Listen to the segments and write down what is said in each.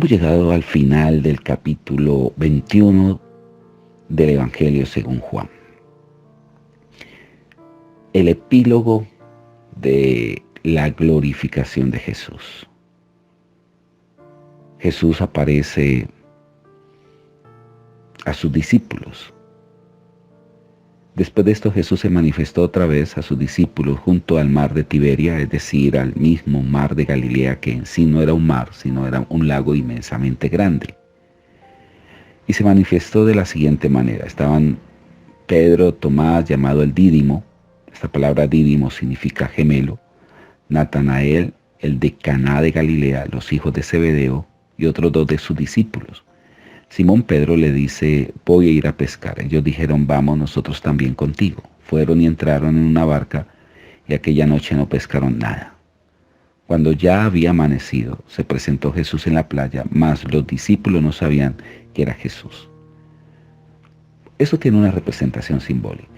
Hemos llegado al final del capítulo 21 del Evangelio según Juan. El epílogo de la glorificación de Jesús. Jesús aparece a sus discípulos. Después de esto, Jesús se manifestó otra vez a sus discípulos junto al mar de Tiberia, es decir, al mismo mar de Galilea, que en sí no era un mar, sino era un lago inmensamente grande. Y se manifestó de la siguiente manera. Estaban Pedro, Tomás, llamado el Dídimo. Esta palabra Dídimo significa gemelo. Natanael, el de Caná de Galilea, los hijos de Zebedeo, y otros dos de sus discípulos. Simón Pedro le dice: voy a ir a pescar. Ellos dijeron: vamos nosotros también contigo. Fueron y entraron en una barca, y aquella noche no pescaron nada. Cuando ya había amanecido, se presentó Jesús en la playa, mas los discípulos no sabían que era Jesús. Eso tiene una representación simbólica.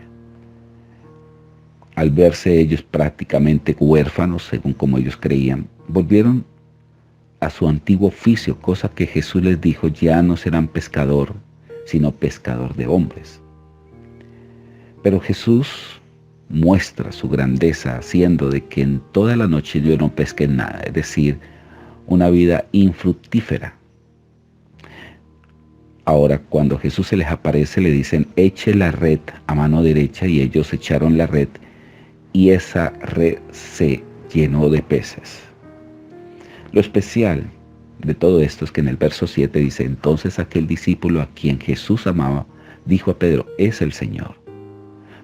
Al verse ellos prácticamente huérfanos, según como ellos creían, volvieron a su antiguo oficio, cosa que Jesús les dijo: ya no serán pescador, sino pescador de hombres. Pero Jesús muestra su grandeza haciendo de que en toda la noche ellos no pesquen nada, es decir, una vida infructífera. Ahora, cuando Jesús se les aparece, le dicen: eche la red a mano derecha, y ellos echaron la red, y esa red se llenó de peces. Lo especial de todo esto es que en el verso 7 dice: entonces aquel discípulo a quien Jesús amaba dijo a Pedro: es el Señor.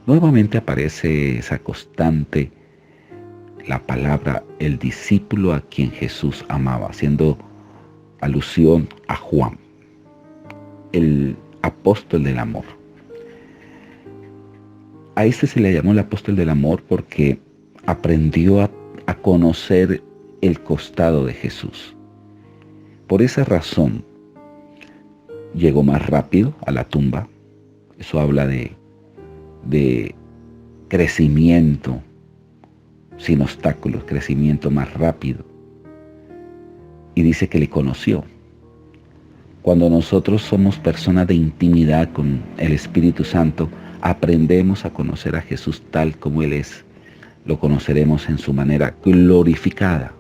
Nuevamente aparece esa constante, la palabra el discípulo a quien Jesús amaba, haciendo alusión a Juan, el apóstol del amor. A este se le llamó el apóstol del amor porque aprendió a conocer el costado de Jesús. Por esa razón llegó más rápido a la tumba. Eso habla de crecimiento sin obstáculos, crecimiento más rápido. Y dice que le conoció. Cuando nosotros somos personas de intimidad con el Espíritu Santo, aprendemos a conocer a Jesús tal como Él es. Lo conoceremos en su manera glorificada.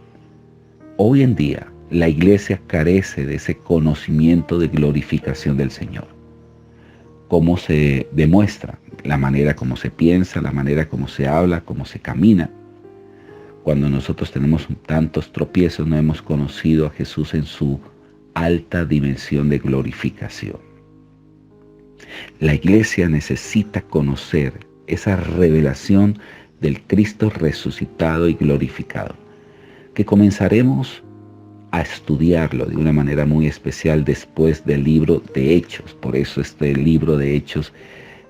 Hoy en día, la iglesia carece de ese conocimiento de glorificación del Señor. ¿Cómo se demuestra? La manera como se piensa, la manera como se habla, como se camina. Cuando nosotros tenemos tantos tropiezos, no hemos conocido a Jesús en su alta dimensión de glorificación. La iglesia necesita conocer esa revelación del Cristo resucitado y glorificado, que comenzaremos a estudiarlo de una manera muy especial después del libro de Hechos. Por eso este libro de Hechos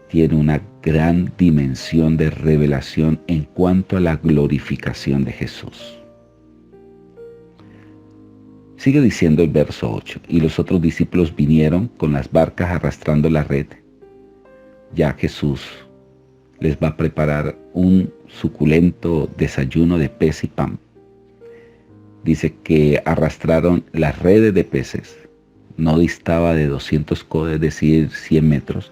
tiene una gran dimensión de revelación en cuanto a la glorificación de Jesús. Sigue diciendo el verso 8: y los otros discípulos vinieron con las barcas arrastrando la red. Ya Jesús les va a preparar un suculento desayuno de pez y pan. Dice que arrastraron las redes de peces. No distaba de 200 codos, es decir, 100 metros.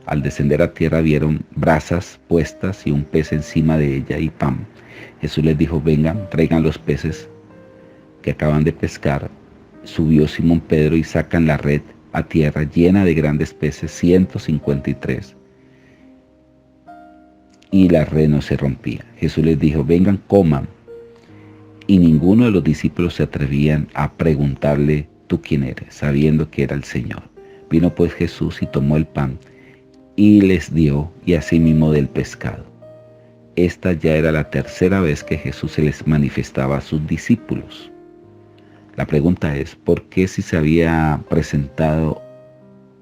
Al descender a tierra vieron brasas puestas y un pez encima de ella y pan. Jesús les dijo: vengan, traigan los peces que acaban de pescar. Subió Simón Pedro y sacan la red a tierra llena de grandes peces, 153. Y la red no se rompía. Jesús les dijo: vengan, coman. Y ninguno de los discípulos se atrevían a preguntarle: ¿tú quién eres?, sabiendo que era el Señor. Vino pues Jesús y tomó el pan y les dio, y asimismo del pescado. Esta ya era la tercera vez que Jesús se les manifestaba a sus discípulos. La pregunta es: ¿por qué si se había presentado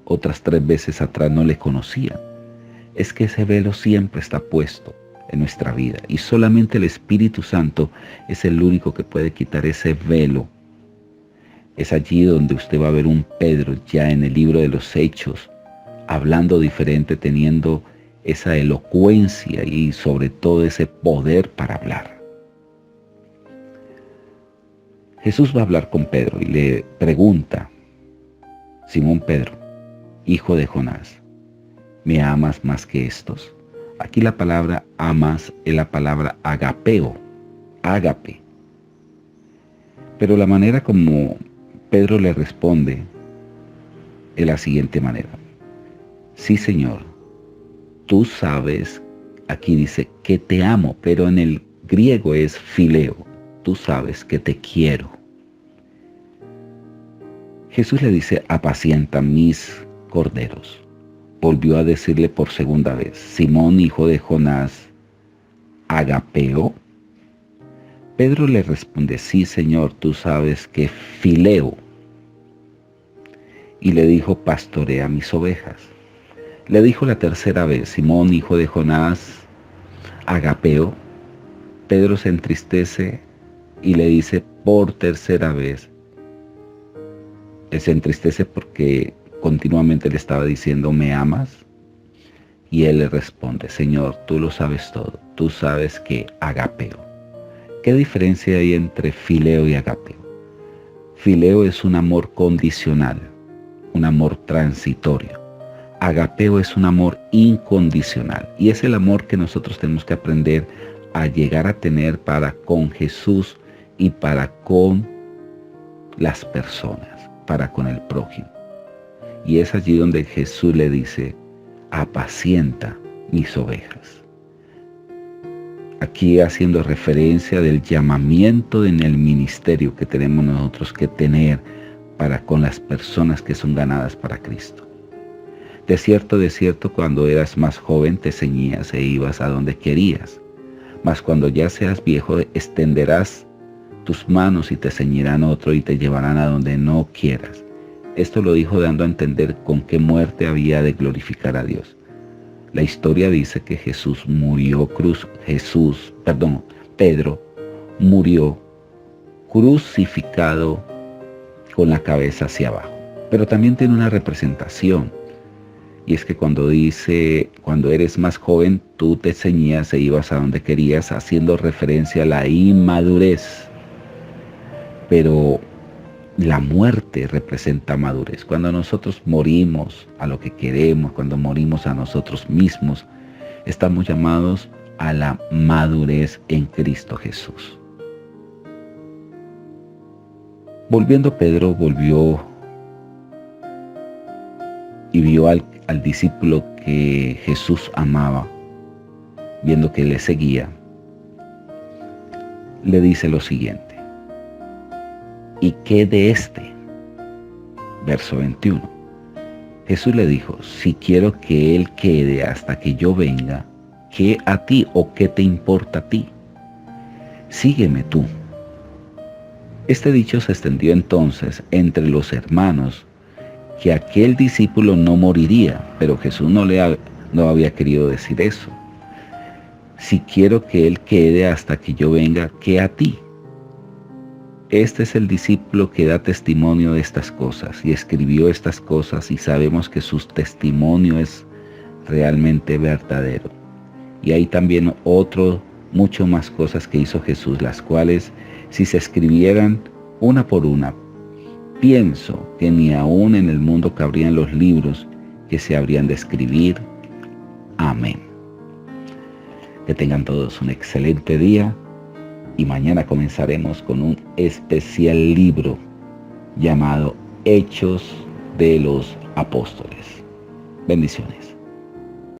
otras 3 veces atrás no le conocían? Es que ese velo siempre está puesto en nuestra vida y solamente el Espíritu Santo es el único que puede quitar ese velo. Es allí donde usted va a ver un Pedro ya en el libro de los Hechos, hablando diferente, teniendo esa elocuencia y sobre todo ese poder para hablar. Jesús va a hablar con Pedro y le pregunta: Simón Pedro, hijo de Jonás, ¿me amas más que estos? Aquí la palabra amas es la palabra agapeo, ágape. Pero la manera como Pedro le responde es la siguiente manera: sí, Señor, tú sabes, aquí dice que te amo, pero en el griego es fileo, tú sabes que te quiero. Jesús le dice: apacienta mis corderos. Volvió a decirle por segunda vez: Simón, hijo de Jonás, agapeo. Pedro le responde: sí, Señor, tú sabes que fileo. Y le dijo: pastorea mis ovejas. Le dijo la tercera vez: Simón, hijo de Jonás, agapeo. Pedro se entristece y le dice por tercera vez. Él se entristece porque continuamente le estaba diciendo: ¿me amas? Y él le responde: Señor, tú lo sabes todo, tú sabes que agapeo. ¿Qué diferencia hay entre fileo y agapeo? Fileo es un amor condicional, un amor transitorio. Agapeo es un amor incondicional y es el amor que nosotros tenemos que aprender a llegar a tener para con Jesús y para con las personas, para con el prójimo. Y es allí donde Jesús le dice: apacienta mis ovejas. Aquí haciendo referencia del llamamiento en el ministerio que tenemos nosotros que tener para con las personas que son ganadas para Cristo. De cierto, cuando eras más joven te ceñías e ibas a donde querías. Mas cuando ya seas viejo, extenderás tus manos y te ceñirán otro y te llevarán a donde no quieras. Esto lo dijo dando a entender con qué muerte había de glorificar a Dios. La historia dice que Pedro murió crucificado con la cabeza hacia abajo. Pero también tiene una representación. Y es que cuando dice: cuando eres más joven, tú te ceñías e ibas a donde querías, haciendo referencia a la inmadurez. Pero la muerte representa madurez. Cuando nosotros morimos a lo que queremos, cuando morimos a nosotros mismos, estamos llamados a la madurez en Cristo Jesús. Pedro volvió y vio al discípulo que Jesús amaba, viendo que le seguía, le dice lo siguiente: ¿y qué de este? Verso 21. Jesús le dijo: si quiero que él quede hasta que yo venga, ¿qué a ti o qué te importa a ti? Sígueme tú. Este dicho se extendió entonces entre los hermanos, que aquel discípulo no moriría, pero Jesús no había querido decir eso. Si quiero que él quede hasta que yo venga, ¿qué a ti? Este es el discípulo que da testimonio de estas cosas y escribió estas cosas, y sabemos que su testimonio es realmente verdadero. Y hay también mucho más cosas que hizo Jesús, las cuales, si se escribieran una por una, pienso que ni aún en el mundo cabrían los libros que se habrían de escribir. Amén. Que tengan todos un excelente día. Y mañana comenzaremos con un especial libro llamado Hechos de los Apóstoles. Bendiciones.